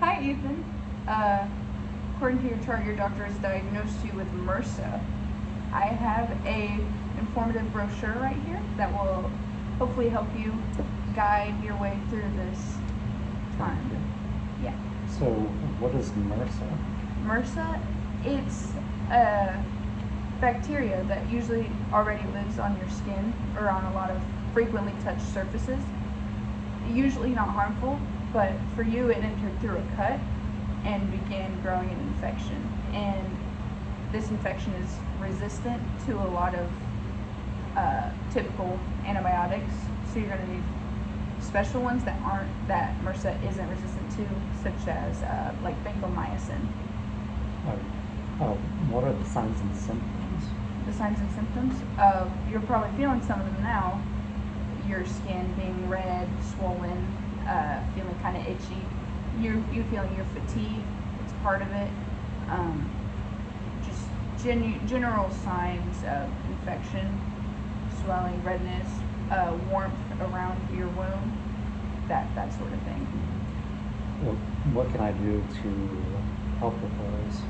Hi, Ethan. According to your chart, your doctor has diagnosed you with MRSA. I have a informative brochure right here that will hopefully help you guide your way through this time. Yeah. So, what is MRSA? MRSA, it's a bacteria that usually already lives on your skin or on a lot of frequently touched surfaces. Usually not harmful, but for you it entered through a cut and began growing an infection. And this infection is resistant to a lot of typical antibiotics, so you're going to need special ones that MRSA isn't resistant to, such as like vancomycin. What are the signs and symptoms? The signs and symptoms? You're probably feeling some of them now. Your skin being red, swollen, feeling kind of itchy. You're feeling your fatigue. It's part of it. Just general signs of infection, swelling, redness, warmth around your wound, that sort of thing. Well, what can I do to help with those?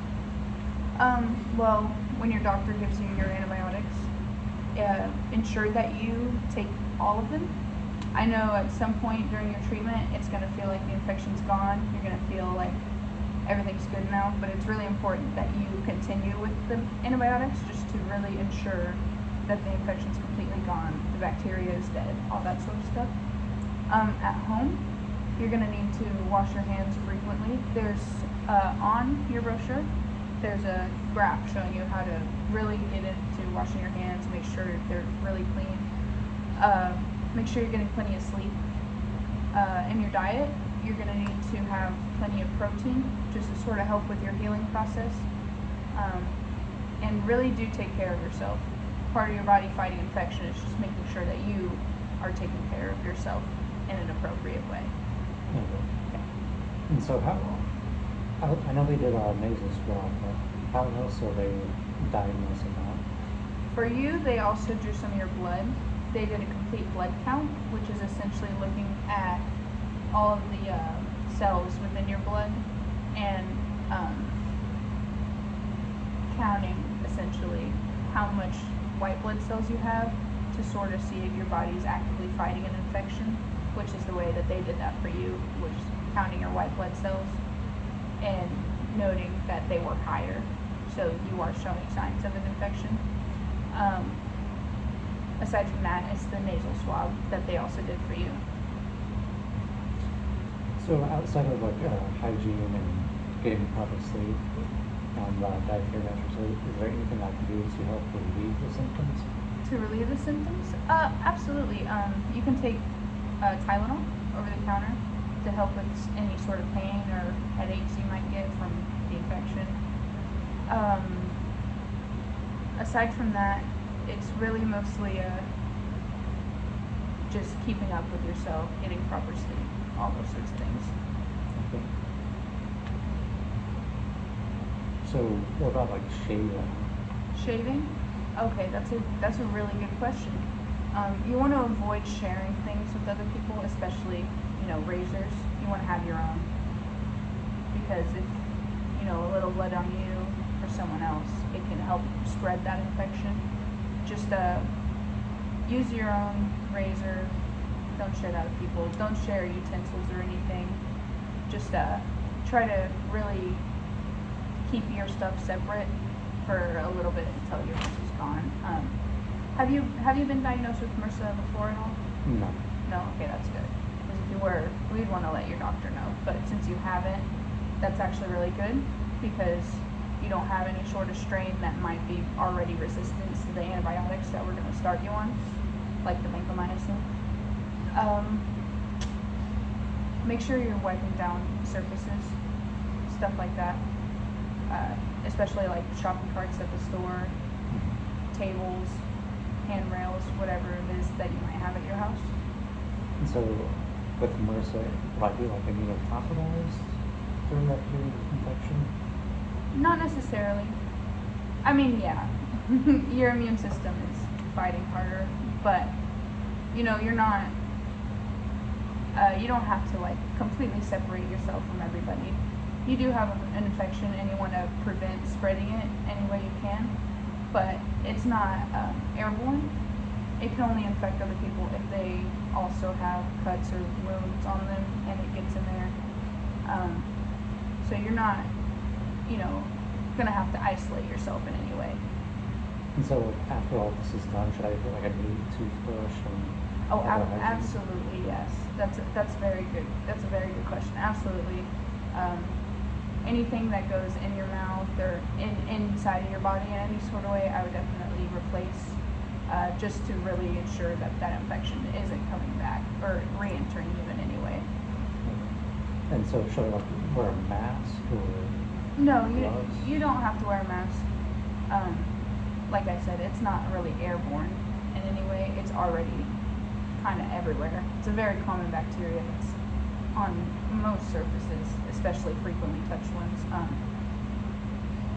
Well, when your doctor gives you your antibiotics, ensure that you take all of them. I know at some point during your treatment, it's going to feel like the infection's gone. You're going to feel like everything's good now, but it's really important that you continue with the antibiotics just to really ensure that the infection's completely gone, the bacteria is dead, all that sort of stuff. At home, you're going to need to wash your hands frequently. There's, on your brochure, there's a graph showing you how to really get into washing your hands, make sure they're really clean. Make sure you're getting plenty of sleep. In your diet, you're going to need to have plenty of protein just to sort of help with your healing process. And really do take care of yourself. Part of your body fighting infection is just making sure that you are taking care of yourself in an appropriate way. Okay. And so I know they did a nasal swab, but how else are they diagnosing that? For you, they also drew some of your blood. They did a complete blood count, which is essentially looking at all of the cells within your blood and counting essentially how much white blood cells you have to sort of see if your body's actively fighting an infection, which is the way that they did that for you, which is counting your white blood cells and noting that they were higher, so you are showing signs of an infection. Aside from that, it's the nasal swab that they also did for you. So outside of like hygiene and getting proper sleep and dietary measures, is there anything I can do to help relieve the symptoms? To relieve the symptoms? Absolutely. You can take Tylenol over the counter to help with any sort of pain or headaches you might get from the infection. Aside from that, it's really mostly just keeping up with yourself, getting proper sleep, all those sorts of things. Okay. So what about like shaving? Shaving? Okay, that's a really good question. You want to avoid sharing things with other people, especially razors. You want to have your own, because if a little blood on you or someone else, it can help spread that infection. Just use your own razor. Don't share that with people. Don't share utensils or anything. Just try to really keep your stuff separate for a little bit until yours is gone. Have you been diagnosed with MRSA before at all? No. No? Okay, that's good. Because if you were, we'd want to let your doctor know. But since you haven't, that's actually really good, because you don't have any sort of strain that might be already resistant to the antibiotics that we're going to start you on, like the vancomycin. Make sure you're wiping down surfaces, stuff like that, especially like shopping carts at the store, tables, handrails, whatever it is that you might have at your house. And so with MRSA, will I be like immunocompromised during that period of infection? Not necessarily. I mean, yeah, your immune system is fighting harder, but you're not You don't have to like completely separate yourself from everybody. You do have an infection and you want to prevent spreading it any way you can, but it's not airborne. It can only infect other people if they also have cuts or wounds on them and it gets in there. So you're not, gonna have to isolate yourself in any way. And so after all this is done, should I get like a new toothbrush and Oh, other hygiene? absolutely, yes. That's very good. That's a very good question. Absolutely. Anything that goes in your mouth or inside of your body in any sort of way, I would definitely replace, just to really ensure that that infection isn't coming back or re-entering you in any way. And so should I like wear a mask or No, gloves? you don't have to wear a mask. Like I said, it's not really airborne in any way. It's already kind of everywhere. It's a very common bacteria that's on most surfaces, especially frequently touched ones.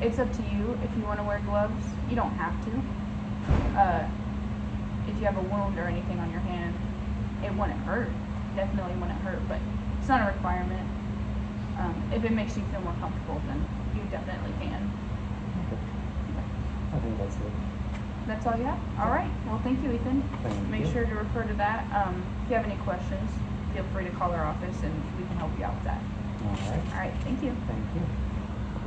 It's up to you if you want to wear gloves. You don't have to. If you have a wound or anything on your hand, it wouldn't hurt. Definitely wouldn't hurt, but it's not a requirement. If it makes you feel more comfortable, then you definitely can. Okay. I think that's it. That's all you have? All right. Well, thank you, Ethan. Thank Make you. sure to refer to that. If you have any questions, feel free to call our office and we can help you out with that. All right. All right. Thank you. Thank you.